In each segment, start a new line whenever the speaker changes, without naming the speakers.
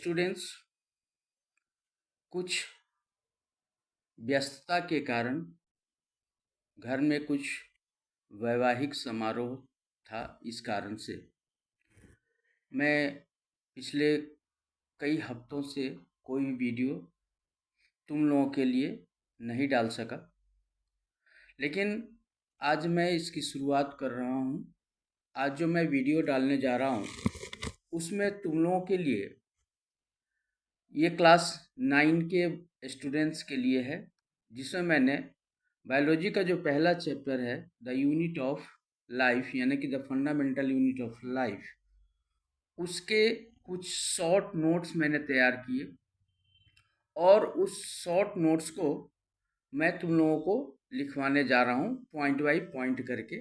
Students कुछ व्यस्तता के कारण घर में कुछ वैवाहिक समारोह था। इस कारण से मैं पिछले कई हफ्तों से कोई भी वीडियो तुम लोगों के लिए नहीं डाल सका, लेकिन आज मैं इसकी शुरुआत कर रहा हूँ। आज जो मैं वीडियो डालने जा रहा हूँ उसमें तुम लोगों के लिए, ये क्लास 9 के स्टूडेंट्स के लिए है, जिसमें मैंने बायोलॉजी का जो पहला चैप्टर है द यूनिट ऑफ लाइफ, यानी कि the fundamental unit of life, उसके कुछ शॉर्ट नोट्स मैंने तैयार किए और उस शॉर्ट नोट्स को मैं तुम लोगों को लिखवाने जा रहा हूँ पॉइंट बाय पॉइंट करके।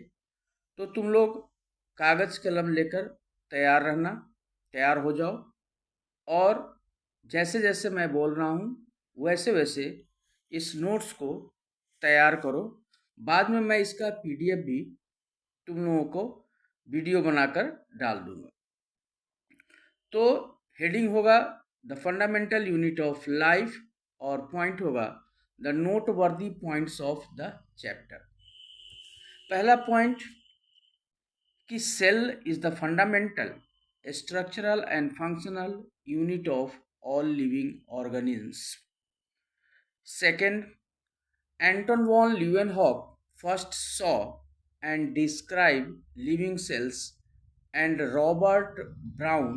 तो तुम लोग कागज़ कलम लेकर तैयार रहना, तैयार हो जाओ और जैसे जैसे मैं बोल रहा हूँ वैसे वैसे इस नोट्स को तैयार करो। बाद में मैं इसका पीडीएफ भी तुम लोगों को वीडियो बनाकर डाल दूँगा। तो हेडिंग होगा the fundamental unit of life और पॉइंट होगा the noteworthy points of the chapter. पहला पॉइंट कि cell is the fundamental structural and functional unit of all living organisms. Second, Anton von Leeuwenhoek first saw and described living cells, and Robert Brown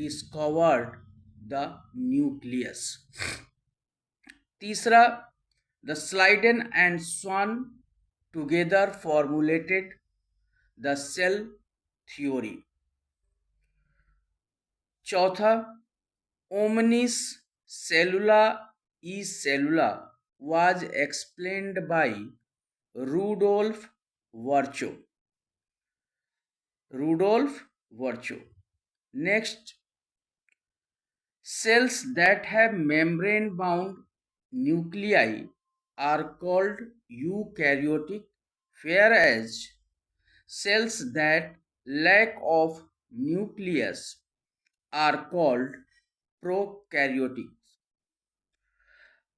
discovered the nucleus. तीसरा, the Sliden and Swan together formulated the cell theory. चौथा, Omnis cellula e cellula was explained by Rudolf Virchow. Next, cells that have membrane-bound nuclei are called eukaryotic, whereas cells that lack of nucleus are called prokaryotic.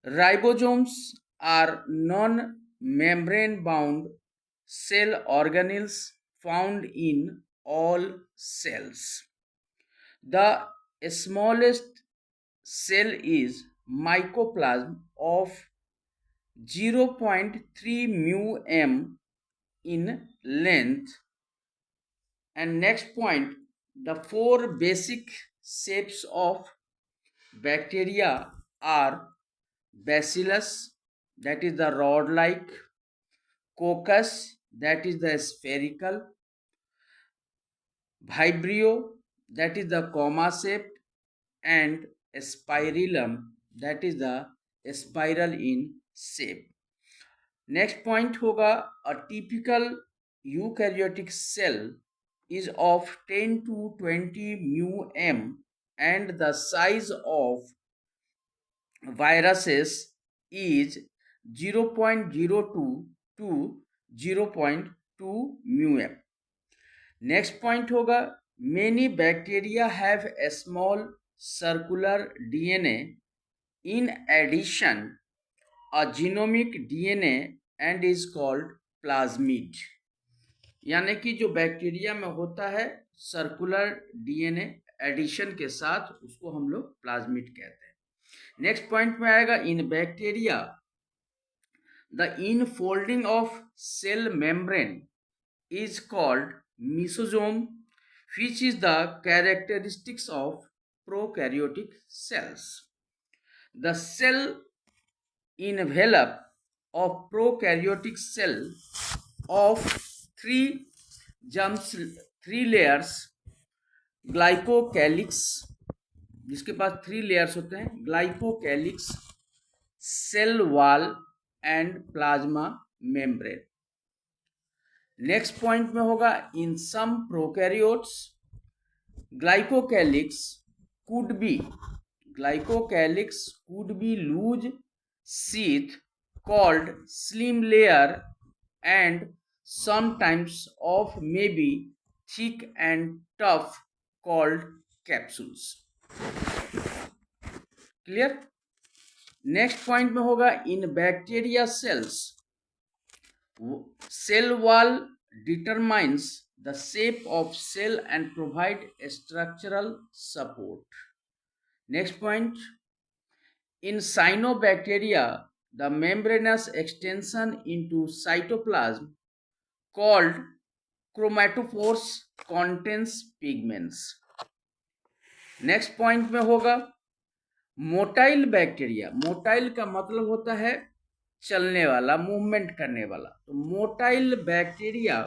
Ribosomes are non-membrane bound cell organelles found in all cells. The smallest cell is mycoplasm of 0.3 μm in length. And next point, the four basic shapes of bacteria are bacillus, that is the rod-like; coccus, that is the spherical; vibrio, that is the comma-shaped; and spirillum, that is the spiral in shape. Next point होगा, a typical eukaryotic cell is of 10 to 20 μm and the size of viruses is 0.02 to 0.2 μm. Next point होगा, many bacteria have a small circular DNA. In addition, a genomic DNA and is called plasmid. यानी कि जो bacteria में होता है circular DNA addition के साथ, उसको हम लोग प्लाज्मिड कहते हैं। नेक्स्ट पॉइंट में आएगा, in bacteria the infolding of cell membrane is called mesosome, which is the characteristics of prokaryotic cells. The cell envelope of prokaryotic cell of three layers, glycocalyx, जिसके पास 3 लेयर्स होते हैं, glycocalyx, cell wall and plasma membrane. Next point में होगा, in some prokaryotes glycocalyx could be loose sheath called slim layer and sometimes of maybe thick and tough called capsules. Clear. Next point में होगा in bacteria cells cell wall determines the shape of cell and provide structural support. Next point, in cyanobacteria, the membranous extension into cytoplasm called chromatophores contains pigments. Next point में होगा motile bacteria. Motile का मतलब होता है चलने वाला, movement करने वाला। तो motile bacteria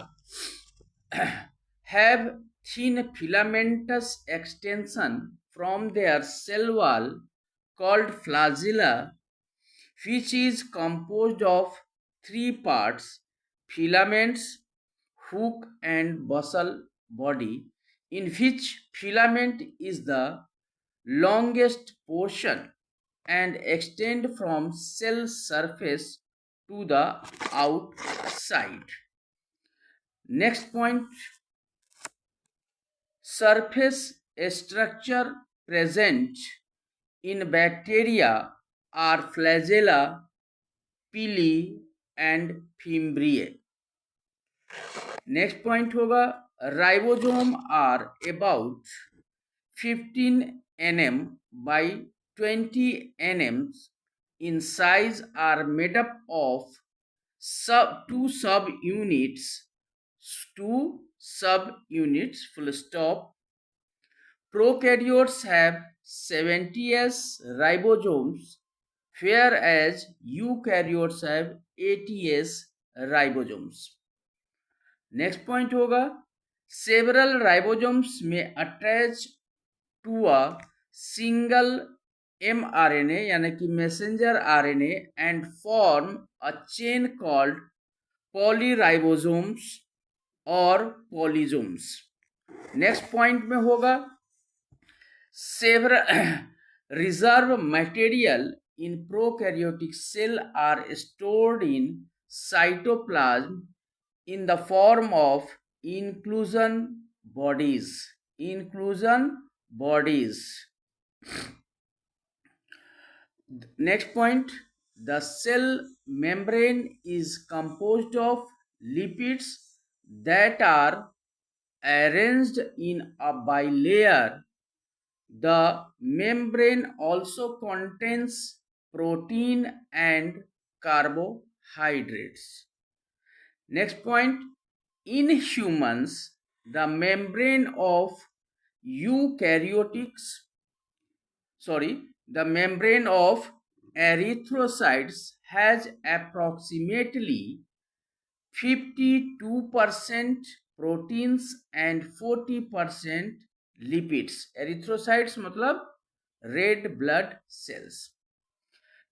have thin filamentous extension from their cell wall called flagella, which is composed of three parts: filaments, hook and basal body, in which filament is the longest portion and extend from cell surface to the outside. Next point, surface structure present in bacteria are flagella, pili and fimbriae. Next point होगा ribosome are about 15 nm by 20 nm in size, are made up of two subunits, full stop. Prokaryotes have 70s ribosomes, whereas eukaryotes have 80s ribosomes. Next point होगा several ribosomes may attach to a single mRNA यानी कि messenger RNA and form a chain called polyribosomes और polysomes. Next point में होगा several reserve material in prokaryotic cell are stored in cytoplasm in the form of inclusion bodies. Next point, the cell membrane is composed of lipids that are arranged in a bilayer. The membrane also contains protein and carbohydrates. Next point, in humans, the membrane of erythrocytes has approximately 52% proteins and 40% lipids. Erythrocytes मतलब red blood cells.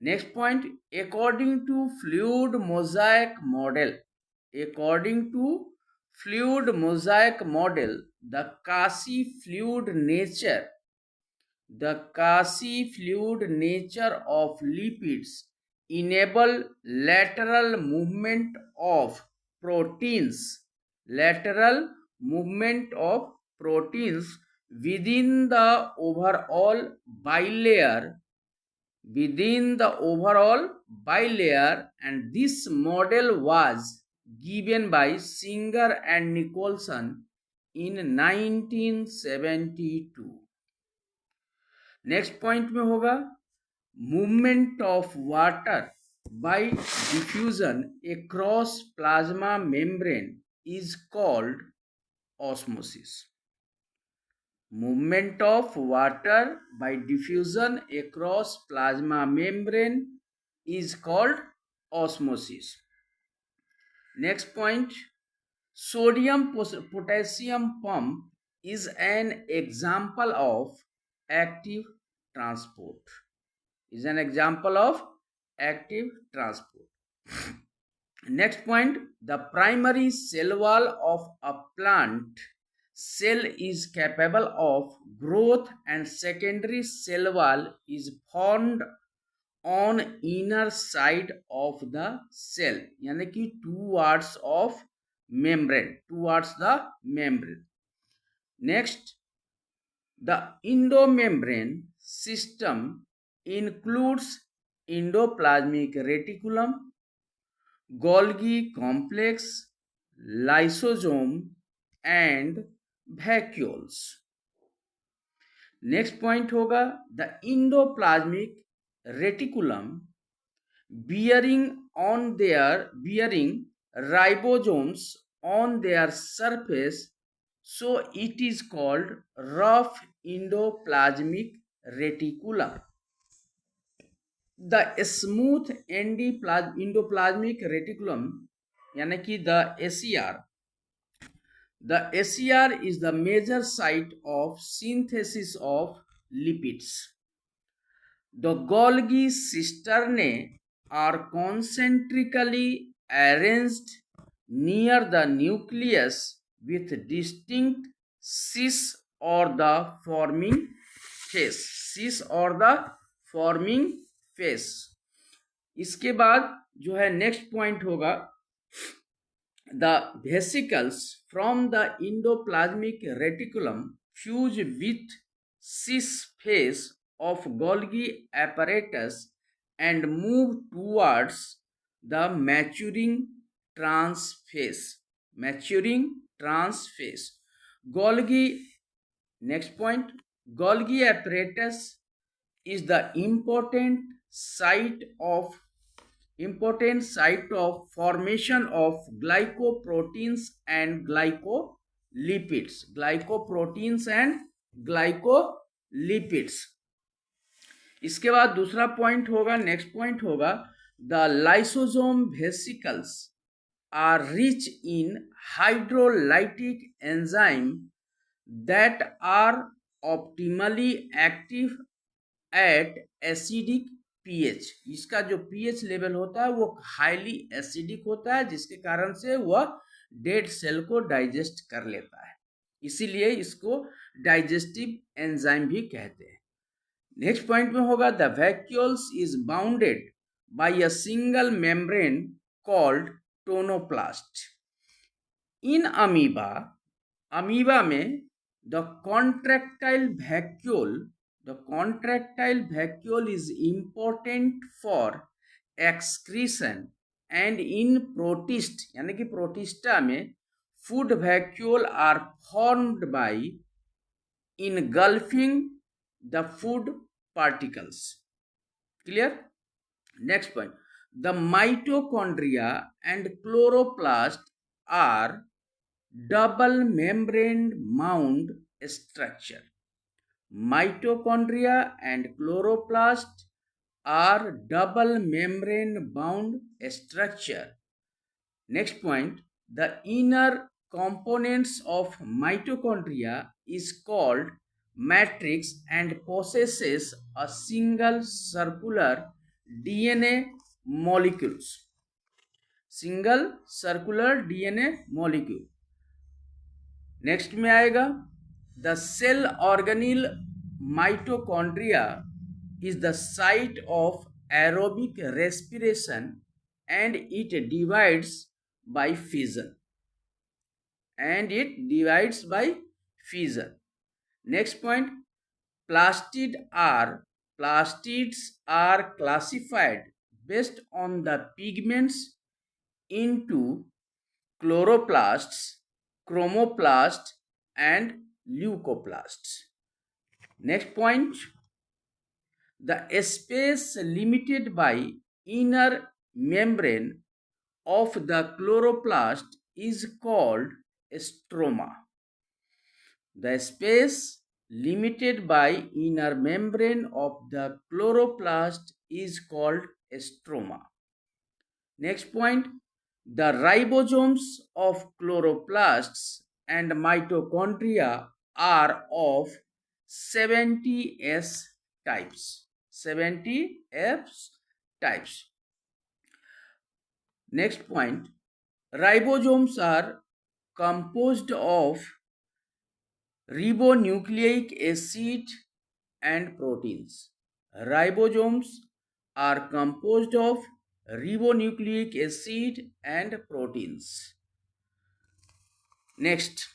Next point, according to fluid mosaic model, the Kasi fluid nature of lipids enable lateral movement of proteins within the overall bilayer, and this model was given by Singer and Nicholson in 1972. Next point में होगा movement of water bye diffusion across plasma membrane is called osmosis. Movement of water by diffusion across plasma membrane is called osmosis. Next point, sodium potassium pump is an example of active transport. Next point, the primary cell wall of a plant cell is capable of growth and secondary cell wall is formed on inner side of the cell, यानी कि towards the membrane. Next, the endomembrane system includes endoplasmic reticulum, Golgi complex, lysosome, and vacuoles. Next point होगा the endoplasmic reticulum bearing ribosomes on their surface, so it is called rough endoplasmic reticulum. The smooth endoplasmic reticulum, यानी कि the SER. The SER is the major site of synthesis of lipids. The Golgi cisternae are concentrically arranged near the nucleus with distinct cis or the forming face. cis or the forming face. इसके बाद जो है next point होगा the vesicles from the endoplasmic reticulum fuse with cis face of Golgi apparatus and move towards the maturing transphase. Golgi, next point, Golgi apparatus is the important site of formation of glycoproteins and glycolipids. इसके बाद दूसरा point होगा, next point होगा the lysosome vesicles are rich in hydrolytic enzyme that are optimally active at acidic pH. इसका जो pH level होता है वो हाईली एसिडिक होता है, जिसके कारण से वह डेड सेल को डाइजेस्ट कर लेता है, इसीलिए इसको डाइजेस्टिव एंजाइम भी कहते हैं. नेक्स्ट पॉइंट में होगा the vacuoles is bounded by a single membrane called tonoplast. In amoeba में the contractile vacuole is important for excretion, and in protist यानी कि प्रोटिस्टा में food vacuole are formed by engulfing the food particles. Clear? Next point, the mitochondria and chloroplast are double membrane mound structure. Mitochondria and chloroplast are double membrane bound structure. Next point, the inner components of mitochondria is called matrix and possesses a single circular DNA molecule. Next में आएगा the cell organelle mitochondria is the site of aerobic respiration and it divides by fission. Next point, plastids are classified based on the pigments into chloroplasts, chromoplasts, and leucoplasts. Next point, the space limited by inner membrane of the chloroplast is called stroma. The space limited by inner membrane of the chloroplast is called stroma. Next point, the ribosomes of chloroplasts and mitochondria are of 70S types. Next point, ribosomes are composed of ribonucleic acid and proteins. Ribosomes are composed of ribonucleic acid and proteins. Next,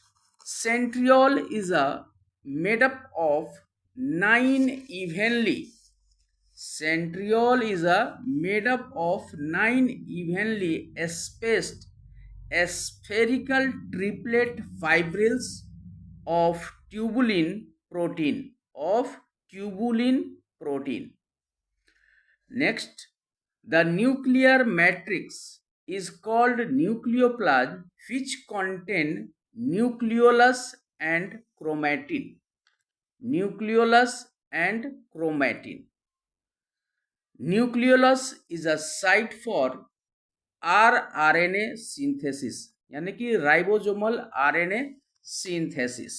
centriole is made up of 9 evenly Centriole is made up of 9 evenly spaced spherical triplet fibrils of tubulin protein. Next, the nuclear matrix is called nucleoplasm, which contain nucleolus and chromatin. Nucleolus and chromatin. Nucleolus is a site for rRNA synthesis, यानी कि ribosomal RNA synthesis.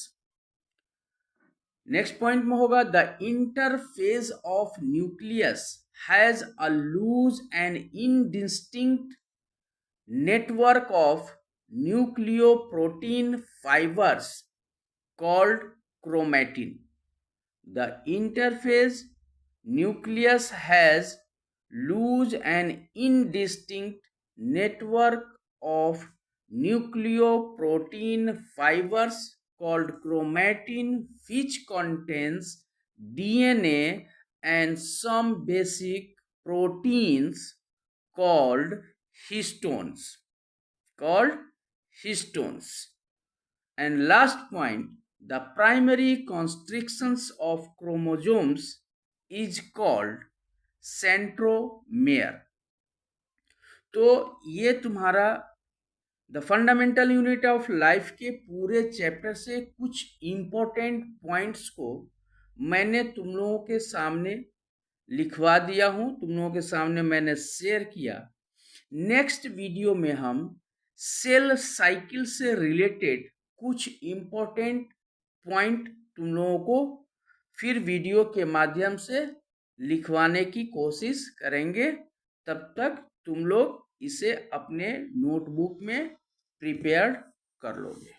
Next point में होगा the interphase of nucleus has a loose and indistinct network of nucleoprotein fibres called chromatin. The interphase nucleus has loose and indistinct network of nucleoprotein fibers called chromatin, which contains DNA and some basic proteins called histones. And last point, the primary constrictions of chromosomes is called centromere. तो ये तुम्हारा the fundamental unit of life के पूरे chapter से कुछ important points को मैंने तुम लोगों के सामने लिखवा दिया हूं, तुम लोगों के सामने मैंने शेयर किया. नेक्स्ट वीडियो में हम सेल साइकिल से रिलेटेड कुछ इम्पोर्टेंट पॉइंट तुम लोगों को फिर वीडियो के माध्यम से लिखवाने की कोशिश करेंगे. तब तक तुम लोग इसे अपने नोटबुक में प्रिपेयर कर लोगे.